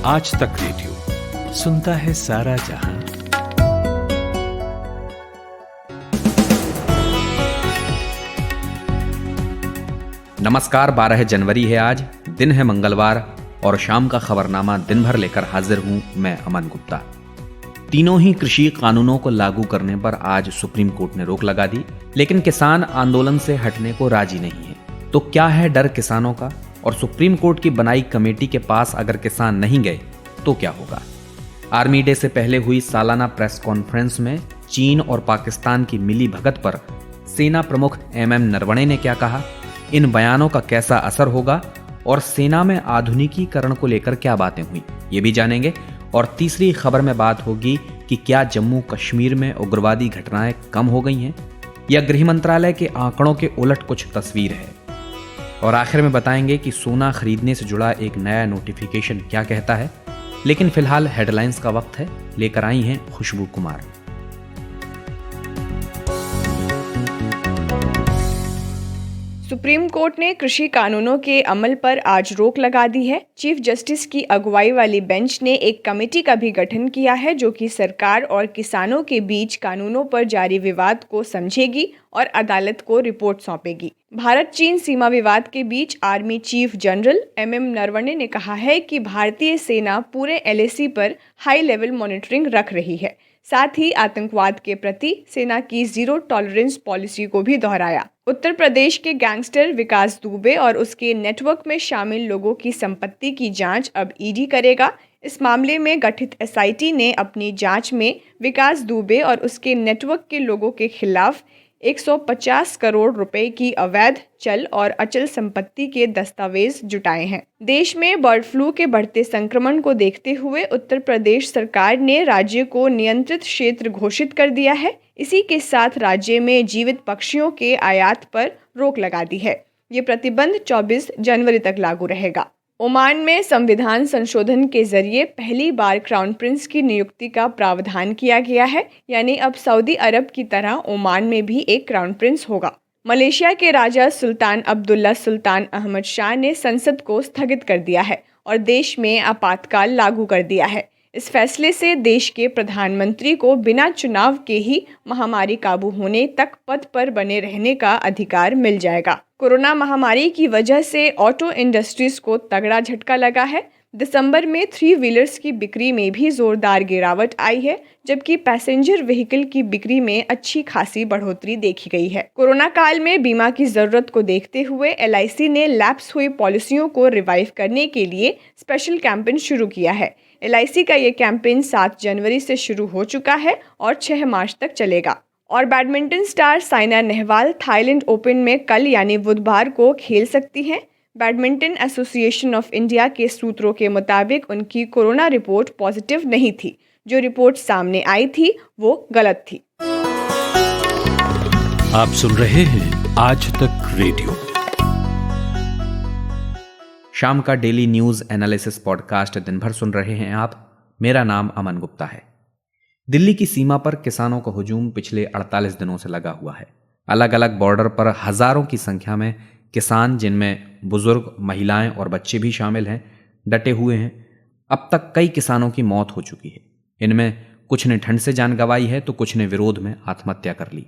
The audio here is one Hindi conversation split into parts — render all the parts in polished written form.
आज तक रेडियो सुनता है सारा जहां। नमस्कार, 12 जनवरी है आज, दिन है मंगलवार और शाम का खबरनामा दिन भर लेकर हाजिर हूं मैं अमन गुप्ता। तीनों ही कृषि कानूनों को लागू करने पर आज सुप्रीम कोर्ट ने रोक लगा दी, लेकिन किसान आंदोलन से हटने को राजी नहीं है। तो क्या है डर किसानों का, और सुप्रीम कोर्ट की बनाई कमेटी के पास अगर किसान नहीं गए तो क्या होगा? आर्मी डे से पहले हुई सालाना प्रेस कॉन्फ्रेंस में चीन और पाकिस्तान की मिली भगत पर सेना प्रमुख MM नरवणे ने क्या कहा, इन बयानों का कैसा असर होगा और सेना में आधुनिकीकरण को लेकर क्या बातें हुई, ये भी जानेंगे। और तीसरी खबर में बात होगी कि क्या जम्मू कश्मीर में उग्रवादी घटनाएं कम हो गई हैं या गृह मंत्रालय के आंकड़ों के उलट कुछ तस्वीर है। और आखिर में बताएंगे कि सोना खरीदने से जुड़ा एक नया नोटिफिकेशन क्या कहता है। लेकिन फिलहाल हेडलाइंस का वक्त है, लेकर आई हैं खुशबू कुमार। सुप्रीम कोर्ट ने कृषि कानूनों के अमल पर आज रोक लगा दी है। चीफ जस्टिस की अगुवाई वाली बेंच ने एक कमेटी का भी गठन किया है जो कि सरकार और किसानों के बीच कानूनों पर जारी विवाद को समझेगी और अदालत को रिपोर्ट सौंपेगी। भारत चीन सीमा विवाद के बीच army chief general MM Naravane ने कहा है कि भारतीय सेना पूरे LAC पर हाई लेवल मॉनिटरिंग रख रही है। साथ ही आतंकवाद के प्रति सेना की जीरो टॉलरेंस पॉलिसी को भी दोहराया। उत्तर प्रदेश के गैंगस्टर विकास दुबे और उसके नेटवर्क में शामिल लोगों की संपत्ति की जांच अब ED करेगा। इस मामले में गठित SIT ने अपनी जांच में विकास दुबे और उसके नेटवर्क के लोगों के खिलाफ 150 करोड़ रुपए की अवैध चल और अचल संपत्ति के दस्तावेज जुटाए हैं। देश में बर्ड फ्लू के बढ़ते संक्रमण को देखते हुए उत्तर प्रदेश सरकार ने राज्य को नियंत्रित क्षेत्र घोषित कर दिया है। इसी के साथ राज्य में जीवित पक्षियों के आयात पर रोक लगा दी है। ये प्रतिबंध 24 जनवरी तक लागू रहेगा। ओमान में संविधान संशोधन के जरिए पहली बार क्राउन प्रिंस की नियुक्ति का प्रावधान किया गया है, यानी अब सऊदी अरब की तरह ओमान में भी एक क्राउन प्रिंस होगा। मलेशिया के राजा सुल्तान अब्दुल्ला सुल्तान अहमद शाह ने संसद को स्थगित कर दिया है और देश में आपातकाल लागू कर दिया है। इस फैसले से देश के प्रधानमंत्री को बिना चुनाव के ही महामारी काबू होने तक पद पर बने रहने का अधिकार मिल जाएगा। कोरोना महामारी की वजह से ऑटो इंडस्ट्रीज को तगड़ा झटका लगा है। दिसंबर में 3 व्हीलर्स की बिक्री में भी जोरदार गिरावट आई है, जबकि पैसेंजर व्हीकल की बिक्री में अच्छी खासी बढ़ोतरी देखी गई है। कोरोना काल में बीमा की जरूरत को देखते हुए LIC ने लैप्स हुई पॉलिसियों को रिवाइव करने के लिए स्पेशल कैंपेन शुरू किया है। LIC का ये कैंपेन 7 जनवरी से शुरू हो चुका है और 6 मार्च तक चलेगा। और badminton star Saina Nehwal Thailand open में कल यानी बुधवार को खेल सकती हैं। बैडमिंटन एसोसिएशन ऑफ इंडिया के सूत्रों के मुताबिक उनकी कोरोना रिपोर्ट पॉजिटिव नहीं थी। जो रिपोर्ट सामने आई थी वो गलत थी। आप सुन रहे हैं आज तक रेडियो। शाम का डेली न्यूज एनालिसिस पॉडकास्ट दिन भर सुन रहे हैं आप। मेरा नाम अमन गुप्ता है। दिल्ली की सीमा पर किसानों का हुजूम पिछले 48 दिनों से लगा हुआ है। अलग अलग बॉर्डर पर हजारों की संख्या में किसान, जिनमें बुजुर्ग, महिलाएं और बच्चे भी शामिल हैं, डटे हुए हैं। अब तक कई किसानों की मौत हो चुकी है। इनमें कुछ ने ठंड से जान गंवाई है तो कुछ ने विरोध में आत्महत्या कर ली।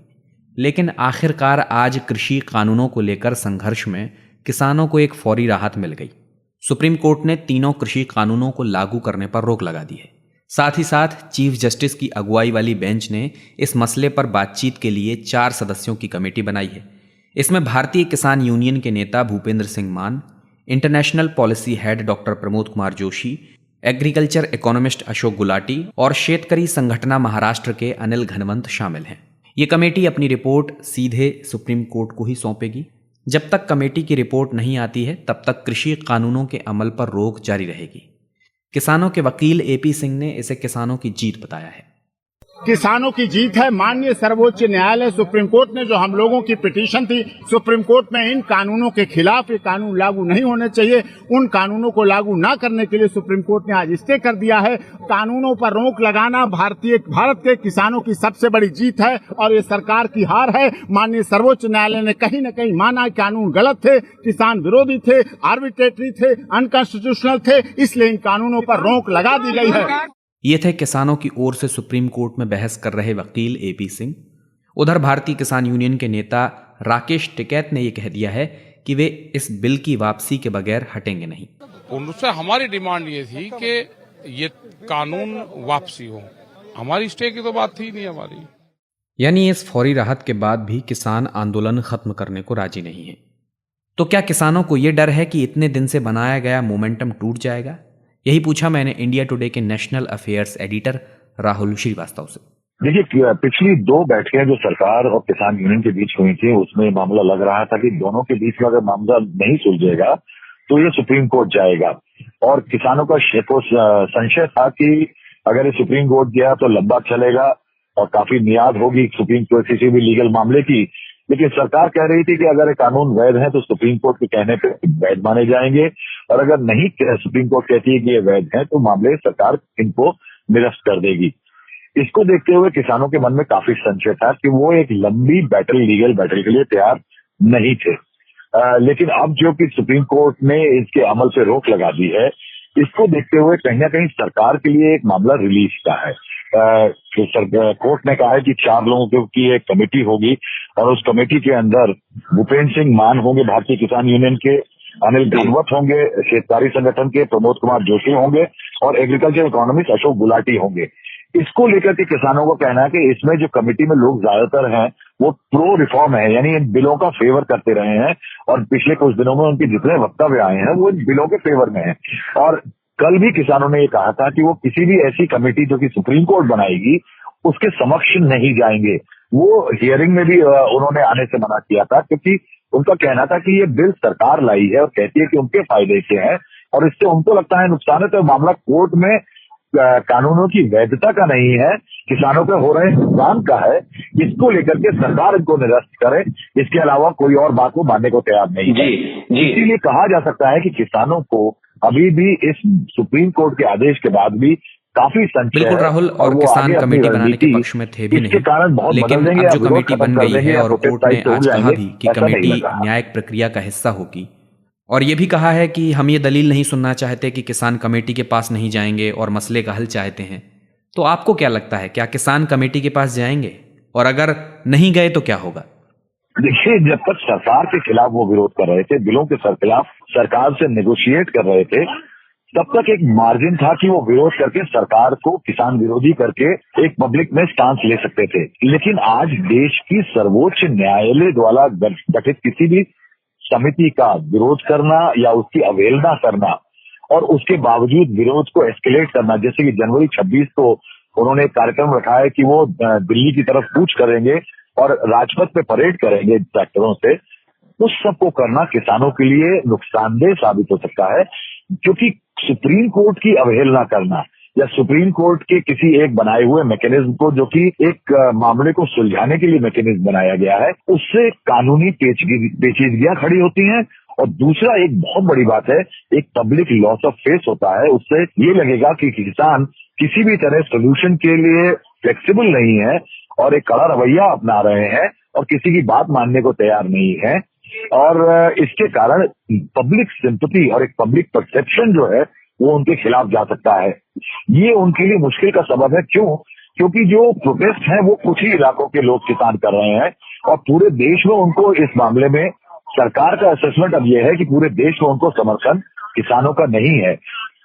लेकिन आखिरकार आज कृषि कानूनों को लेकर संघर्ष में किसानों को एक फौरी राहत मिल गई। सुप्रीम कोर्ट ने तीनों कृषि कानूनों को लागू करने पर रोक लगा दी है। साथ ही साथ चीफ जस्टिस की अगुवाई वाली बेंच ने इस मसले पर बातचीत के लिए 4 सदस्यों की कमेटी बनाई है। इसमें भारतीय किसान यूनियन के नेता भूपेंद्र सिंह मान, international policy head doctor Pramod Kumar Joshi, agriculture economist Ashok Gulati और शेतकरी संगठना महाराष्ट्र के अनिल घनवंत शामिल हैं। ये कमेटी अपनी रिपोर्ट सीधे सुप्रीम कोर्ट को ही सौंपेगी। जब तक कमेटी की रिपोर्ट नहीं आती है तब तक कृषि कानूनों के अमल पर रोक जारी रहेगी। किसानों के वकील AP सिंह ने इसे किसानों की जीत बताया है। किसानों की जीत है। माननीय सर्वोच्च न्यायालय सुप्रीम कोर्ट ने जो हम लोगों की पिटीशन थी सुप्रीम कोर्ट में इन कानूनों के खिलाफ, ये कानून लागू नहीं होने चाहिए, उन कानूनों को लागू न करने के लिए सुप्रीम कोर्ट ने आज स्टे कर दिया है। कानूनों पर रोक लगाना भारत के किसानों की सबसे बड़ी जीत है और ये सरकार की हार है। माननीय सर्वोच्च न्यायालय ने कहीं न कहीं माना कानून गलत थे, किसान विरोधी थे, आर्बिट्रेटरी थे, अनकॉन्स्टिट्यूशनल थे, इसलिए इन कानूनों पर रोक लगा दी गई है। ये थे किसानों की ओर से सुप्रीम कोर्ट में बहस कर रहे वकील एपी सिंह। उधर भारतीय किसान यूनियन के नेता राकेश टिकैत ने यह कह दिया है कि वे इस बिल की वापसी के बगैर हटेंगे नहीं। उनसे हमारी डिमांड ये थी कि ये कानून वापसी हो, हमारी स्टे की तो बात थी नहीं हमारी। यानी इस फौरी राहत के बाद भी किसान आंदोलन खत्म करने को राजी नहीं है। तो क्या किसानों को यह डर है कि इतने दिन से बनाया गया मोमेंटम टूट जाएगा? यही पूछा मैंने इंडिया टुडे के national affairs editor Rahul Srivastava से। देखिए, पिछली 2 बैठकें जो सरकार और किसान यूनियन के बीच हुई थी उसमें मामला लग रहा था कि दोनों के बीच में अगर मामला नहीं सुलझेगा तो ये सुप्रीम कोर्ट जाएगा। और किसानों का संशय था कि अगर ये सुप्रीम कोर्ट गया तो लंबा चलेगा और काफी मियाद होगी सुप्रीम कोर्ट किसी भी लीगल मामले की। लेकिन सरकार कह रही थी कि अगर ये कानून वैध है तो सुप्रीम कोर्ट के कहने पे वैध माने जाएंगे, और अगर नहीं सुप्रीम कोर्ट कहती है कि ये वैध है तो मामले सरकार इनको निरस्त कर देगी। इसको देखते हुए किसानों के मन में काफी संशय था कि वो एक लंबी लीगल बैटल के लिए तैयार नहीं थे। लेकिन अब जो कि सुप्रीम कोर्ट ने इसके अमल से रोक लगा दी है, इसको देखते हुए कहीं ना कहीं सरकार के लिए एक मामला रिलीफ का है। कोर्ट ने कहा है कि 4 लोगों की एक कमेटी होगी और उस कमेटी के अंदर भूपेंद्र सिंह मान होंगे भारतीय किसान यूनियन के, अनिल घनवत होंगे शेतकारी संगठन के, प्रमोद कुमार जोशी होंगे और एग्रीकल्चर इकोनॉमिस्ट अशोक गुलाटी होंगे। इसको लेकर के किसानों को कहना है कि इसमें जो कमेटी में लोग ज्यादातर हैं वो प्रो रिफॉर्म है, यानी इन बिलों का फेवर करते रहे हैं और पिछले कुछ दिनों में उनके जितने वक्तव्य आए हैं वो इन बिलों के फेवर में है। और कल भी किसानों ने ये कहा था कि वो किसी भी ऐसी कमेटी जो कि सुप्रीम कोर्ट बनाएगी उसके समक्ष नहीं जाएंगे। वो हियरिंग में भी उन्होंने आने से मना किया था क्योंकि उनका कहना था कि ये बिल सरकार लाई है और कहती है कि उनके फायदे से है और इससे उनको लगता है नुकसान है। तो मामला कोर्ट में कानूनों की वैधता का नहीं है, किसानों पे हो रहे नुकसान का है। इसको लेकर के सरकार इनको निरस्त करे, इसके अलावा कोई और बात को मानने को तैयार नहीं है। इसीलिए कहा जा सकता है कि किसानों को अभी भी इस सुप्रीम कोर्ट के आदेश के बाद भी काफी संशय। बिल्कुल राहुल, और किसान कमेटी बनाने के पक्ष में थे भी नहीं, लेकिन अब जो कमेटी बन गई है और कोर्ट ने आज कहा भी कि कमेटी न्यायिक प्रक्रिया का हिस्सा होगी, और ये भी कहा है कि हम ये दलील नहीं सुनना चाहते कि किसान कमेटी के पास नहीं जाएंगे और मसले का हल चाहते हैं। तो आपको क्या लगता है, क्या किसान कमेटी के पास जाएंगे? और अगर नहीं गए तो क्या होगा? देखिए, जब तक सरकार के खिलाफ वो विरोध कर रहे थे, बिलों के खिलाफ सरकार से नेगोशिएट कर रहे थे, तब तक एक मार्जिन था कि वो विरोध करके सरकार को किसान विरोधी करके एक पब्लिक में स्टांस ले सकते थे। लेकिन आज देश की सर्वोच्च न्यायालय द्वारा गठित किसी भी समिति का विरोध करना या उसकी अवहेलना करना और उसके बावजूद विरोध को एस्केलेट करना, जैसे कि जनवरी 26 को उन्होंने एक कार्यक्रम रखा है कि वो दिल्ली की तरफ कूच करेंगे और राजपथ पे परेड करेंगे ट्रैक्टरों से, उस सबको करना किसानों के लिए नुकसानदेह साबित हो सकता है। क्योंकि सुप्रीम कोर्ट की अवहेलना करना या सुप्रीम कोर्ट के किसी एक बनाए हुए मैकेनिज्म को, जो कि एक मामले को सुलझाने के लिए मैकेनिज्म बनाया गया है, उससे कानूनी पेचीदगियां खड़ी होती हैं। और दूसरा एक बहुत बड़ी बात है, एक पब्लिक लॉस ऑफ फेस होता है। उससे ये लगेगा कि किसान किसी भी तरह सोल्यूशन के लिए फ्लेक्सिबल नहीं है और एक कड़ा रवैया अपना रहे हैं और किसी की बात मानने को तैयार नहीं है। और इसके कारण पब्लिक सिंपैथी और एक पब्लिक परसेप्शन जो है वो उनके खिलाफ जा सकता है। ये उनके लिए मुश्किल का सबब है। क्यों? क्योंकि जो प्रोटेस्ट है वो कुछ ही इलाकों के लोग किसान कर रहे हैं और पूरे देश में उनको इस मामले में सरकार का असेसमेंट अब यह है कि पूरे देश में उनको समर्थन किसानों का नहीं है।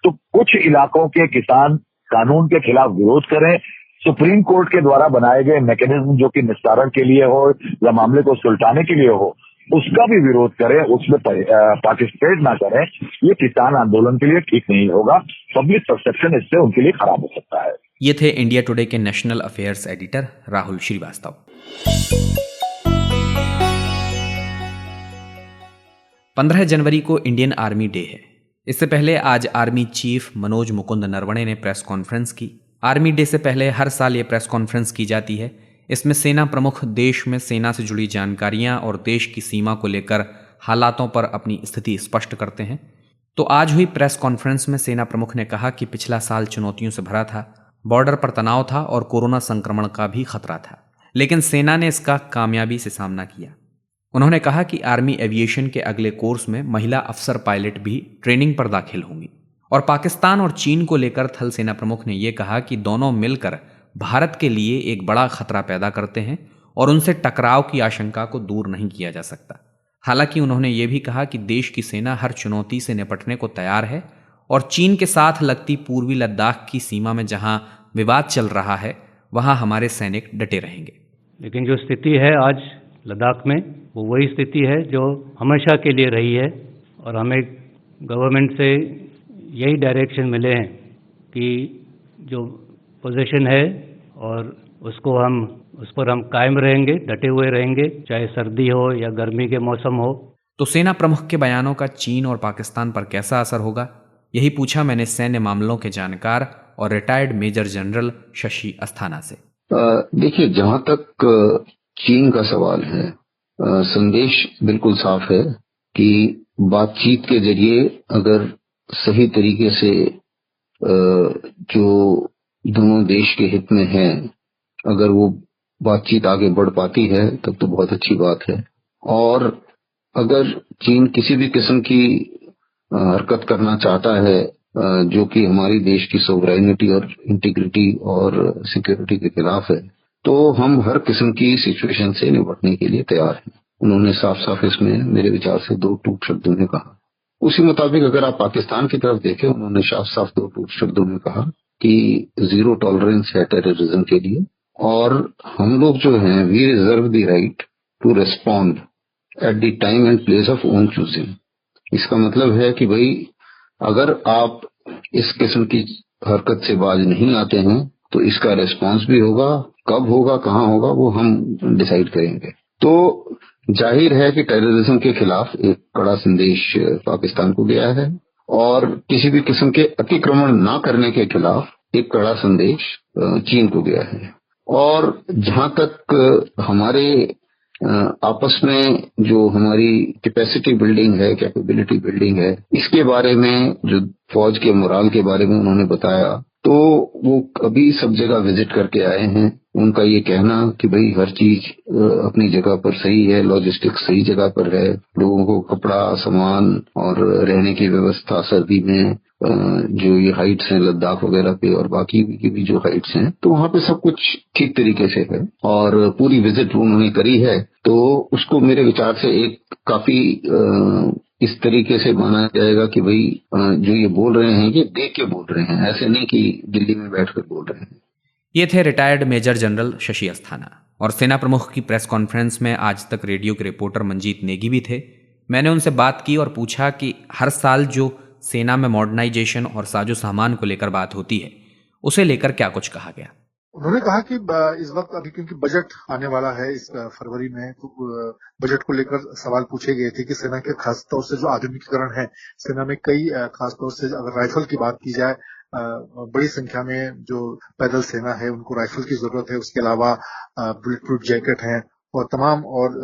तो कुछ इलाकों के किसान कानून के खिलाफ विरोध करें, सुप्रीम कोर्ट के द्वारा बनाए गए मैकेनिज्म जो कि निस्तारण के लिए हो या मामले को सुलझाने के लिए हो, उसका भी विरोध करें, उसमें पार्टिसिपेट ना करें, ये किसान आंदोलन के लिए ठीक नहीं होगा। पब्लिक परसेप्शन इससे उनके लिए खराब हो सकता है। ये थे इंडिया टुडे के national affairs editor Rahul Srivastava. 15 जनवरी को इंडियन आर्मी डे है। इससे पहले आज आर्मी चीफ मनोज मुकुंद नरवणे ने प्रेस कॉन्फ्रेंस की। आर्मी डे से पहले हर साल ये प्रेस कॉन्फ्रेंस की जाती है। इसमें सेना प्रमुख देश में सेना से जुड़ी जानकारियां और देश की सीमा को लेकर हालातों पर अपनी स्थिति स्पष्ट करते हैं। तो आज हुई प्रेस कॉन्फ्रेंस में सेना प्रमुख ने कहा कि पिछला साल चुनौतियों से भरा था, बॉर्डर पर तनाव था और कोरोना संक्रमण का भी खतरा था, लेकिन सेना ने इसका कामयाबी से सामना किया। उन्होंने कहा कि आर्मी एविएशन के अगले कोर्स में महिला अफसर पायलट भी ट्रेनिंग पर दाखिल होंगी। और पाकिस्तान और चीन को लेकर थल सेना प्रमुख ने यह कहा कि दोनों मिलकर भारत के लिए एक बड़ा खतरा पैदा करते हैं और उनसे टकराव की आशंका को दूर नहीं किया जा सकता। हालांकि उन्होंने ये भी कहा कि देश की सेना हर चुनौती से निपटने को तैयार है और चीन के साथ लगती पूर्वी लद्दाख की सीमा में जहां विवाद चल रहा है वहां हमारे सैनिक डटे रहेंगे। लेकिन जो स्थिति है आज लद्दाख में, वो वही स्थिति है जो हमेशा के लिए रही है और हमें गवर्नमेंट से यही डायरेक्शन मिले हैं कि जो पोजीशन है और उस पर हम कायम रहेंगे, डटे हुए रहेंगे, चाहे सर्दी हो या गर्मी के मौसम हो। तो सेना प्रमुख के बयानों का चीन और पाकिस्तान पर कैसा असर होगा, यही पूछा मैंने सैन्य मामलों के जानकार और retired major general Shashi Asthana से। देखिए, जहां तक चीन का सवाल है, संदेश बिल्कुल साफ है कि बातचीत के जरिए अगर सही तरीके से जो दोनों देश के हित में है, अगर वो बातचीत आगे बढ़ पाती है तब तो बहुत अच्छी बात है। और अगर चीन किसी भी किस्म की हरकत करना चाहता है जो कि हमारी देश की सोवरेनिटी और इंटीग्रिटी और सिक्योरिटी के खिलाफ है, तो हम हर किस्म की सिचुएशन से निपटने के लिए तैयार हैं। उन्होंने साफ साफ इसमें मेरे विचार से दो टूक शब्दों में कहा। उसी मुताबिक अगर आप पाकिस्तान की तरफ देखें, उन्होंने साफ साफ दो टूक शब्दों में कहा कि 0 टॉलरेंस है टेररिज्म के लिए, और हम लोग जो हैं we reserve the right to respond at the time and place of own choosing. इसका मतलब है कि भाई अगर आप इस किस्म की हरकत से बाज नहीं आते हैं तो इसका रिस्पांस भी होगा, कब होगा, कहाँ होगा, वो हम डिसाइड करेंगे। तो जाहिर है कि टेररिज्म के खिलाफ एक कड़ा संदेश पाकिस्तान को गया है और किसी भी किस्म के अतिक्रमण ना करने के खिलाफ एक कड़ा संदेश चीन को गया है। और जहां तक हमारे आपस में जो हमारी कैपेसिटी बिल्डिंग है, कैपेबिलिटी बिल्डिंग है, इसके बारे में जो फौज के मोराल के बारे में उन्होंने बताया, तो वो अभी सब जगह विजिट करके आए हैं। उनका ये कहना कि भाई हर चीज अपनी जगह पर सही है, लॉजिस्टिक्स सही जगह पर है, लोगों को कपड़ा, सामान और रहने की व्यवस्था सर्दी में जो ये हाइट्स हैं लद्दाख वगैरह पे और बाकी की भी जो हाइट्स हैं, तो वहां पे सब कुछ ठीक तरीके से है और पूरी विजिट उन्होंने करी है। तो उसको मेरे विचार से एक काफी इस तरीके से माना जाएगा कि भाई जो ये बोल रहे हैं ये देख के बोल रहे हैं, ऐसे नहीं कि दिल्ली में बैठकर बोल रहे हैं। ये थे retired major general Shashi Asthana. और सेना प्रमुख की प्रेस कॉन्फ्रेंस में आज तक रेडियो के रिपोर्टर मंजीत नेगी भी थे। मैंने उनसे बात की और पूछा कि हर साल जो सेना में मॉडर्नाइजेशन और साजो सामान को लेकर बात होती है, उसे लेकर क्या कुछ कहा गया। उन्होंने कहा कि इस वक्त अभी क्योंकि बजट आने वाला है इस फरवरी में, तो बजट को लेकर सवाल पूछे गए थे कि सेना के खासतौर से जो आधुनिकीकरण है, सेना में कई खासतौर से अगर राइफल की बात की जाए, बड़ी संख्या में जो पैदल सेना है उनको राइफल की जरूरत है। उसके अलावा बुलेट प्रूफ जैकेट है और तमाम और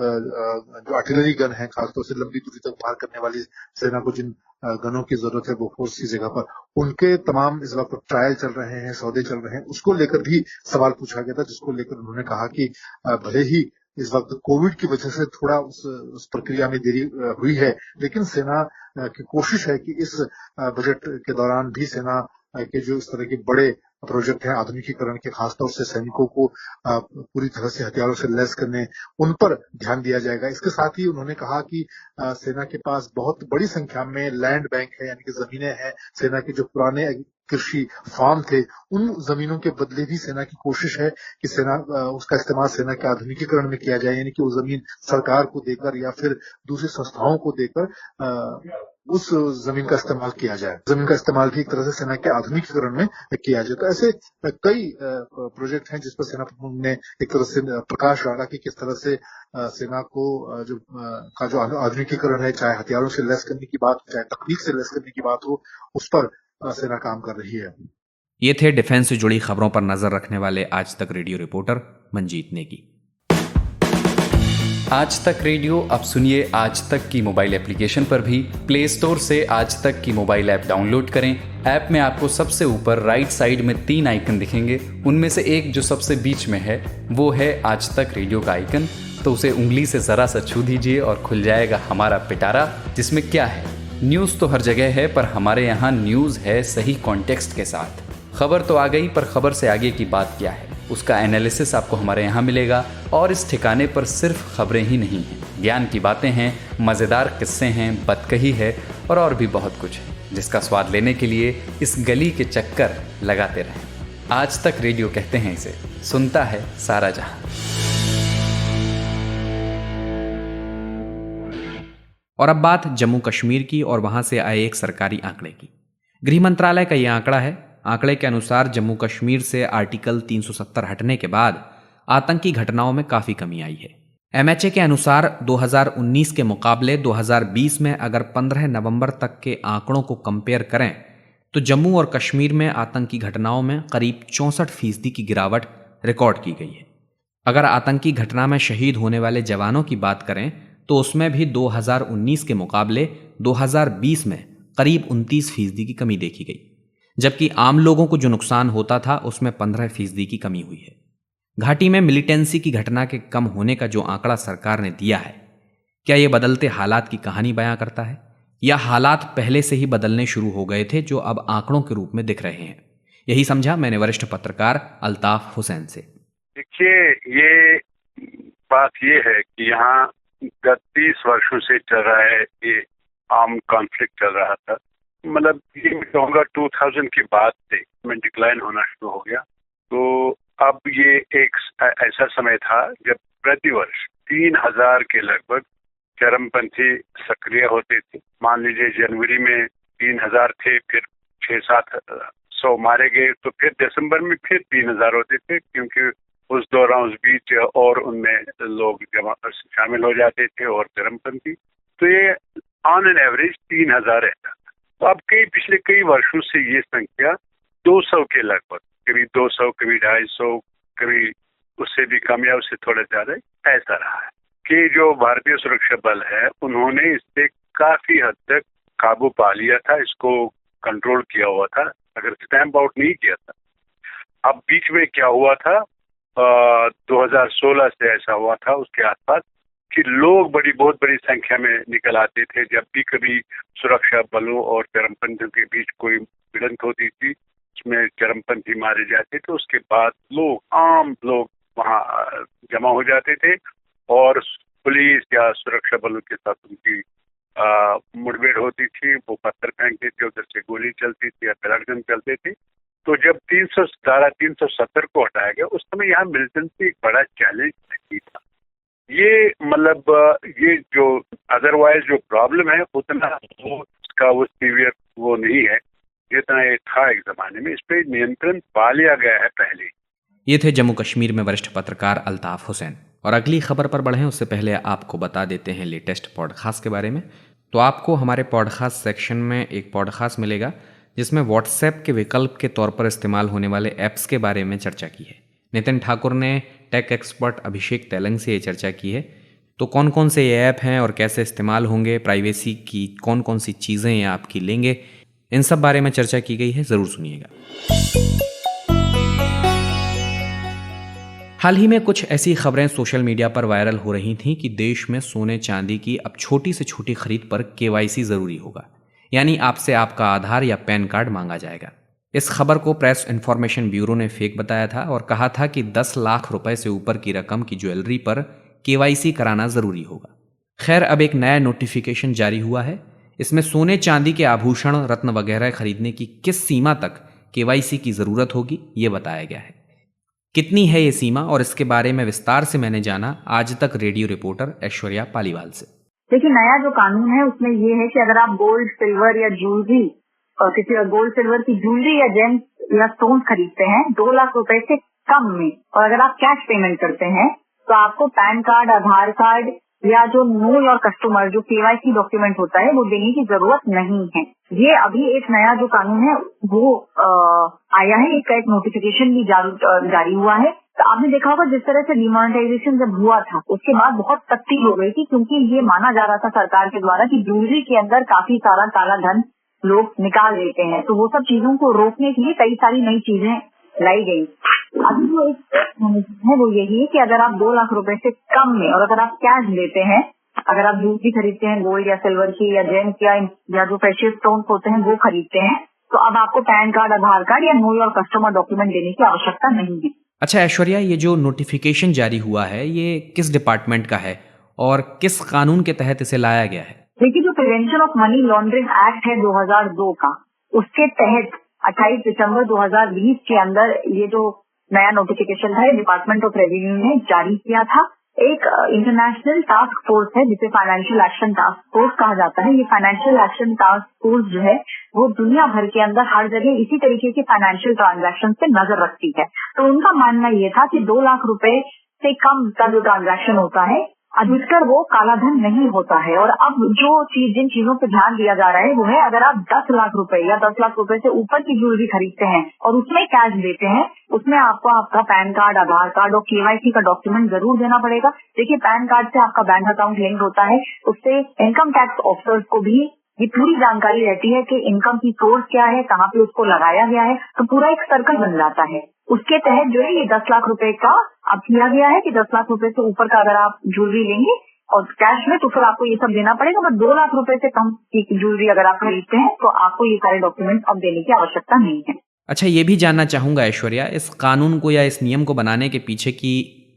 जो आर्टिलरी गन है, खासतौर से लंबी दूरी तक पार करने वाली सेना को जिन गनों की जरूरत है वो फोर्स की जगह पर, उनके तमाम इस वक्त ट्रायल चल रहे हैं, सौदे चल रहे हैं। उसको लेकर भी सवाल पूछा गया था, जिसको लेकर उन्होंने कहा कि भले ही इस वक्त कोविड की वजह से थोड़ा उस प्रक्रिया में देरी हुई है, लेकिन सेना की कोशिश है कि इस बजट के दौरान भी सेना के जो इस तरह के बड़े प्रोजेक्ट हैं आधुनिकीकरण के, खासतौर से सैनिकों को पूरी तरह से हथियारों से लैस करने, उन पर ध्यान दिया जाएगा। इसके साथ ही उन्होंने कहा कि सेना के पास बहुत बड़ी संख्या में लैंड बैंक है, यानी कि जमीनें हैं। सेना के जो पुराने कृषि फार्म थे, उन जमीनों के बदले भी सेना की कोशिश है कि सेना उसका इस्तेमाल सेना के आधुनिकीकरण में किया जाए, यानी कि वो जमीन सरकार को देकर या फिर दूसरी संस्थाओं को देकर उस जमीन का इस्तेमाल किया जाए। जमीन का इस्तेमाल भी एक तरह से सेना के आधुनिकीकरण में किया जाए। तो ऐसे कई प्रोजेक्ट हैं जिस पर सेना प्रमुख ने एक तरह से प्रकाश डाला कि किस तरह से सेना को जो आधुनिकीकरण है, चाहे हथियारों से लैस करने की बात, चाहे तकनीक से लैस करने की बात हो, उस पर सेना काम कर रही है। ये थे डिफेंस से जुड़ी खबरों पर नजर रखने वाले आज तक रेडियो रिपोर्टर मंजीत नेगी। आज तक रेडियो अब सुनिए आज तक की मोबाइल एप्लीकेशन पर भी। प्ले स्टोर से आज तक की मोबाइल ऐप डाउनलोड करें। ऐप में आपको सबसे ऊपर राइट साइड में 3 आइकन दिखेंगे। उनमें से एक जो सबसे बीच में है वो है आज तक रेडियो का आइकन, तो उसे उंगली से जरा सा छू दीजिए और खुल जाएगा हमारा पिटारा, जिसमें क्या है, न्यूज़ तो हर जगह है पर हमारे यहाँ न्यूज़ है सही कॉन्टेक्स्ट के साथ। खबर तो आ गई पर खबर से आगे की बात क्या है, उसका एनालिसिस आपको हमारे यहाँ मिलेगा। और इस ठिकाने पर सिर्फ खबरें ही नहीं हैं, ज्ञान की बातें हैं, मज़ेदार किस्से हैं, बतकही है और भी बहुत कुछ है, जिसका स्वाद लेने के लिए इस गली के चक्कर लगाते रहें। आज तक रेडियो कहते हैं इसे, सुनता है सारा जहां। और अब बात जम्मू कश्मीर की और वहां से आए एक सरकारी आंकड़े की। गृह मंत्रालय का यह आंकड़ा है। आंकड़े के अनुसार जम्मू कश्मीर से आर्टिकल 370 हटने के बाद आतंकी घटनाओं में काफी कमी आई है। एमएचए के अनुसार 2019 के मुकाबले 2020 में अगर 15 नवंबर तक के आंकड़ों को कंपेयर करें तो जम्मू और कश्मीर में आतंकी घटनाओं में करीब 64% की गिरावट रिकॉर्ड की गई है। अगर आतंकी घटना में शहीद होने वाले जवानों की बात करें तो उसमें भी 2019 के मुकाबले 2020 में करीब 29% की कमी देखी गई, जबकि आम लोगों को जो नुकसान होता था उसमें 15% की कमी हुई है। घाटी में मिलिटेंसी की घटना के कम होने का जो आंकड़ा सरकार ने दिया है, क्या यह बदलते हालात की कहानी बयां करता है या हालात पहले से ही बदलने शुरू हो गए थे जो अब आंकड़ों के रूप में दिख रहे हैं? यही समझा मैंने वरिष्ठ पत्रकार अल्ताफ हुसैन से। देखिए, ये बात ये है कि यहाँ गत 30 वर्षों से चल रहा है, ये आर्म कॉन्फ्लिक्ट चल रहा था। मतलब ये मैं कहूँगा 2000 की बाद से में डिक्लाइन होना शुरू हो गया। तो अब ये एक ऐसा समय था जब प्रतिवर्ष 3000 के लगभग चरमपंथी सक्रिय होते थे। मान लीजिए जनवरी में 3000 थे, फिर 600-700 मारे गए, तो फिर दिसंबर में फिर 3000 होते थे, क्योंकि उस दौरान उस बीच और उनमें लोग शामिल हो जाते थे और चरमपंथी। तो ये ऑन एन एवरेज 3000 रहता। तो अब पिछले कई वर्षों से ये संख्या 200 के लगभग, कभी 200, कभी 250, कभी उससे भी कम या उससे थोड़ा ज्यादा ऐसा रहा है कि जो भारतीय सुरक्षा बल है उन्होंने इससे काफी हद तक काबू पा लिया था, इसको कंट्रोल किया हुआ था, अगर स्टैम्प आउट नहीं किया था। अब बीच में क्या हुआ था, 2016 से ऐसा हुआ था उसके आसपास कि लोग बहुत बड़ी संख्या में निकल आते थे। जब भी कभी सुरक्षा बलों और चरमपंथियों के बीच कोई भिड़ंत होती थी, उसमें चरमपंथी मारे जाते थे, उसके बाद आम लोग वहाँ जमा हो जाते थे और पुलिस या सुरक्षा बलों के साथ उनकी मुठभेड़ होती थी। वो पत्थर फेंकते थे, उधर से गोली चलती थी या पेलर गन चलते थे। तो जब 370 को हटाया गया, उस समय यहाँ मिलिटेंसी एक बड़ा चैलेंज नहीं था। ये मतलब ये जो अदरवाइज जो प्रॉब्लम है उतना वो सीवियर वो नहीं है जितना ये था एक जमाने में। इस पे नियंत्रण पा लिया गया है पहले। ये थे जम्मू कश्मीर में वरिष्ठ पत्रकार अल्ताफ हुसैन। और अगली खबर पर बढ़ें उससे पहले आपको बता देते हैं लेटेस्ट पॉडकास्ट के बारे में। तो आपको हमारे पॉडकास्ट सेक्शन में एक पॉडकास्ट मिलेगा जिसमें व्हाट्सएप के विकल्प के तौर पर इस्तेमाल होने वाले ऐप्स के बारे में चर्चा की है। नितिन ठाकुर ने टेक एक्सपर्ट अभिषेक तेलंग से ये चर्चा की है। तो कौन कौन से ये ऐप हैं और कैसे इस्तेमाल होंगे, प्राइवेसी की कौन कौन सी चीज़ें ये आपकी लेंगे, इन सब बारे में चर्चा की गई है, ज़रूर सुनिएगा। हाल ही में कुछ ऐसी खबरें सोशल मीडिया पर वायरल हो रही थीं कि देश में सोने चांदी की अब छोटी से छोटी खरीद पर केवाईसी ज़रूरी होगा, यानी आपसे आपका आधार या पैन कार्ड मांगा जाएगा। इस खबर को प्रेस इन्फॉर्मेशन ब्यूरो ने फेक बताया था और कहा था कि 10 लाख रुपए से ऊपर की रकम की ज्वेलरी पर केवाईसी कराना ज़रूरी होगा। खैर, अब एक नया नोटिफिकेशन जारी हुआ है। इसमें सोने चांदी के आभूषण, रत्न वगैरह खरीदने की किस सीमा तक केवाईसी की ज़रूरत होगी ये बताया गया है। कितनी है ये सीमा और इसके बारे में विस्तार से मैंने जाना आज तक रेडियो रिपोर्टर ऐश्वर्या पालीवाल से। देखिए, नया जो कानून है उसमें ये है कि अगर आप गोल्ड, सिल्वर या ज्वेलरी और किसी गोल्ड सिल्वर की ज्वेलरी या जेम्स या स्टोन खरीदते हैं 2 लाख रुपए से कम में, और अगर आप कैश पेमेंट करते हैं तो आपको पैन कार्ड, आधार कार्ड या जो नो योर कस्टमर जो केवाईसी डॉक्यूमेंट होता है वो देने की जरूरत नहीं है। ये अभी एक नया जो कानून है वो आया है, इसका एक नोटिफिकेशन भी जारी हुआ है। तो आपने देखा होगा जिस तरह से डिमोनेटाइजेशन जब हुआ था उसके बाद बहुत सख्ती हो गई थी, क्योंकि ये माना जा रहा था सरकार के द्वारा कि ज्वेलरी के अंदर काफी सारा काला धन लोग निकाल देते हैं। तो वो सब चीजों को रोकने के लिए कई सारी नई चीजें लाई गई। अभी जो एक है वो यही है कि अगर आप 2 लाख रुपए से कम में और अगर आप कैश देते हैं, अगर आप ज्वेलरी खरीदते हैं गोल्ड या सिल्वर की या जेम्स या जो प्रेशियस स्टोन्स होते हैं वो खरीदते हैं, तो अब आपको पैन कार्ड, आधार कार्ड या नो योर कस्टमर डॉक्यूमेंट देने की आवश्यकता नहीं है। अच्छा ऐश्वर्या, ये जो नोटिफिकेशन जारी हुआ है ये किस डिपार्टमेंट का है और किस कानून के तहत इसे लाया गया है? देखिए, जो prevention of money laundering act है 2002 का, उसके तहत 28 दिसंबर 2020 के अंदर ये जो नया नोटिफिकेशन था डिपार्टमेंट ऑफ रेवेन्यू ने जारी किया था। एक इंटरनेशनल टास्क फोर्स है जिसे फाइनेंशियल एक्शन टास्क फोर्स कहा जाता है। ये फाइनेंशियल एक्शन टास्क फोर्स जो है वो दुनिया भर के अंदर हर जगह इसी तरीके के फाइनेंशियल ट्रांजैक्शन पे नजर रखती है। तो उनका मानना ये था कि 2 लाख रुपए से कम का जो ट्रांजैक्शन होता है अधिकतर वो काला धन नहीं होता है। और अब जो जिन चीजों पे ध्यान दिया जा रहा है वो है, अगर आप 10 लाख रुपए या 10 लाख रुपए से ऊपर की ज्वेलरी खरीदते हैं और उसमें कैश देते हैं, उसमें आपको आपका पैन कार्ड, आधार कार्ड और केवाईसी का डॉक्यूमेंट जरूर देना पड़ेगा। देखिए, पैन कार्ड से आपका बैंक अकाउंट लिंक होता है, उससे इनकम टैक्स ऑफिसर्स को भी ये पूरी जानकारी रहती है कि इनकम की सोर्स क्या है, कहाँ पे उसको लगाया गया है, तो पूरा एक सर्कल बन जाता है। उसके तहत जो है ये 10 लाख रुपए का अब किया गया है कि 10 लाख रुपए से ऊपर का अगर आप ज्वेलरी लेंगे और कैश में तो फिर आपको ये सब देना पड़ेगा। बट 2 लाख रुपए से कम की ज्वेलरी अगर आप खरीदते हैं तो आपको ये सारे डॉक्यूमेंट अब देने की आवश्यकता नहीं है। अच्छा, ये भी जानना चाहूंगा ऐश्वर्या, इस कानून को या इस नियम को बनाने के पीछे की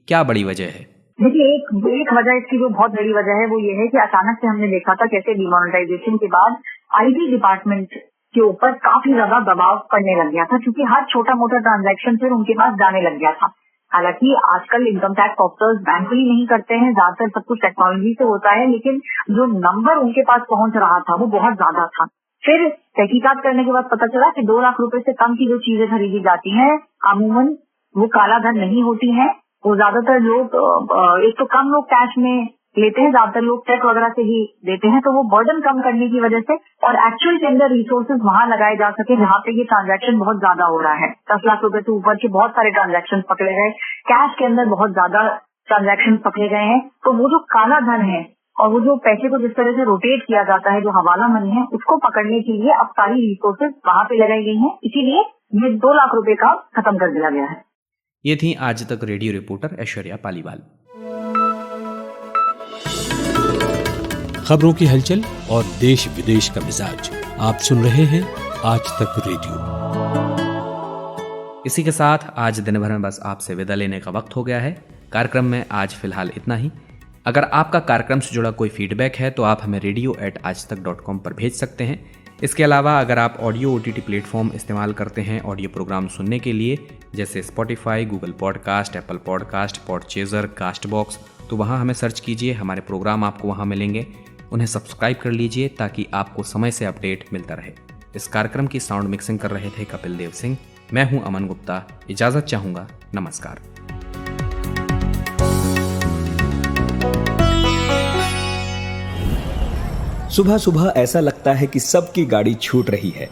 क्या बड़ी वजह है? देखिए, एक वजह इसकी जो बहुत बड़ी वजह है वो ये है कि अचानक से हमने देखा था कैसे डिमोनेटाइजेशन के बाद आईटी डिपार्टमेंट के ऊपर काफी ज्यादा दबाव पड़ने लग गया था, क्योंकि हर छोटा मोटा ट्रांजैक्शन फिर उनके पास जाने लग गया था। हालांकि आजकल इनकम टैक्स ऑफिसर्स मैनुअली नहीं करते हैं, ज्यादातर सब कुछ टेक्नोलॉजी से होता है, लेकिन जो नंबर उनके पास पहुंच रहा था वो बहुत ज्यादा था। फिर तहकीकात करने के बाद पता चला कि 2 लाख रुपए से कम की जो चीजें खरीदी जाती हैं अमूमन वो काला धन नहीं होती है। वो ज्यादातर लोग एक तो कम लोग कैश में लेते हैं, ज्यादातर लोग चेक वगैरह से ही देते हैं, तो वो बर्डन कम करने की वजह से और एक्चुअल के अंदर रिसोर्सेज वहां लगाए जा सके जहाँ पे ये ट्रांजैक्शन बहुत ज्यादा हो रहा है। 10 लाख रुपए से ऊपर के बहुत सारे ट्रांजैक्शन पकड़े गए, कैश के अंदर बहुत ज्यादा ट्रांजैक्शन पकड़े गए हैं। तो वो जो काला धन है और वो जो पैसे को जिस तरह से रोटेट किया जाता है, जो हवाला मनी है, उसको पकड़ने के लिए अब सारी रिसोर्सेज वहां पे लगाई गई हैं। इसीलिए ये 2 लाख रुपए का खत्म कर दिया गया है। ये थी आज तक रेडियो रिपोर्टर ऐश्वर्या पालीवाल। खबरों की हलचल और देश विदेश का मिजाज आप सुन रहे हैं आज तक रेडियो। इसी के साथ आज दिन भर में बस आपसे विदा लेने का वक्त हो गया है। कार्यक्रम में आज फिलहाल इतना ही। अगर आपका कार्यक्रम से जुड़ा कोई फीडबैक है तो आप हमें radio@aajtak.com पर भेज सकते हैं। इसके अलावा अगर आप ऑडियो OTT प्लेटफॉर्म इस्तेमाल करते हैं ऑडियो प्रोग्राम सुनने के लिए, जैसे Spotify, Google podcast, Apple podcast, Podchaser, Castbox, तो वहाँ हमें सर्च कीजिए, हमारे प्रोग्राम आपको वहाँ मिलेंगे। उन्हें सब्सक्राइब कर लीजिए ताकि आपको समय से अपडेट मिलता रहे। इस कार्यक्रम की साउंड मिक्सिंग कर रहे थे कपिल देव सिंह। मैं हूं अमन गुप्ता, इजाजत चाहूंगा। नमस्कार। सुबह सुबह ऐसा लगता है कि सबकी गाड़ी छूट रही है,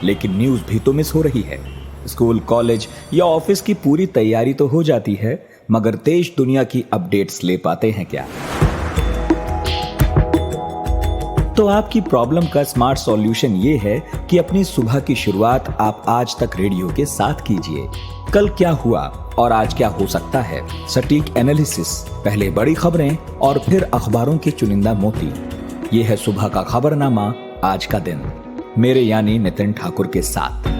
लेकिन न्यूज भी तो मिस हो रही है। स्कूल, कॉलेज या ऑफिस की पूरी तैयारी तो हो जाती है, मगर देश दुनिया की अपडेट्स ले पाते हैं क्या? तो आपकी प्रॉब्लम का स्मार्ट सॉल्यूशन ये है कि अपनी सुबह की शुरुआत आप आज तक रेडियो के साथ कीजिए। कल क्या हुआ और आज क्या हो सकता है, सटीक एनालिसिस, पहले बड़ी खबरें और फिर अखबारों के चुनिंदा मोती। ये है सुबह का खबरनामा, आज का दिन, मेरे यानी नितिन ठाकुर के साथ।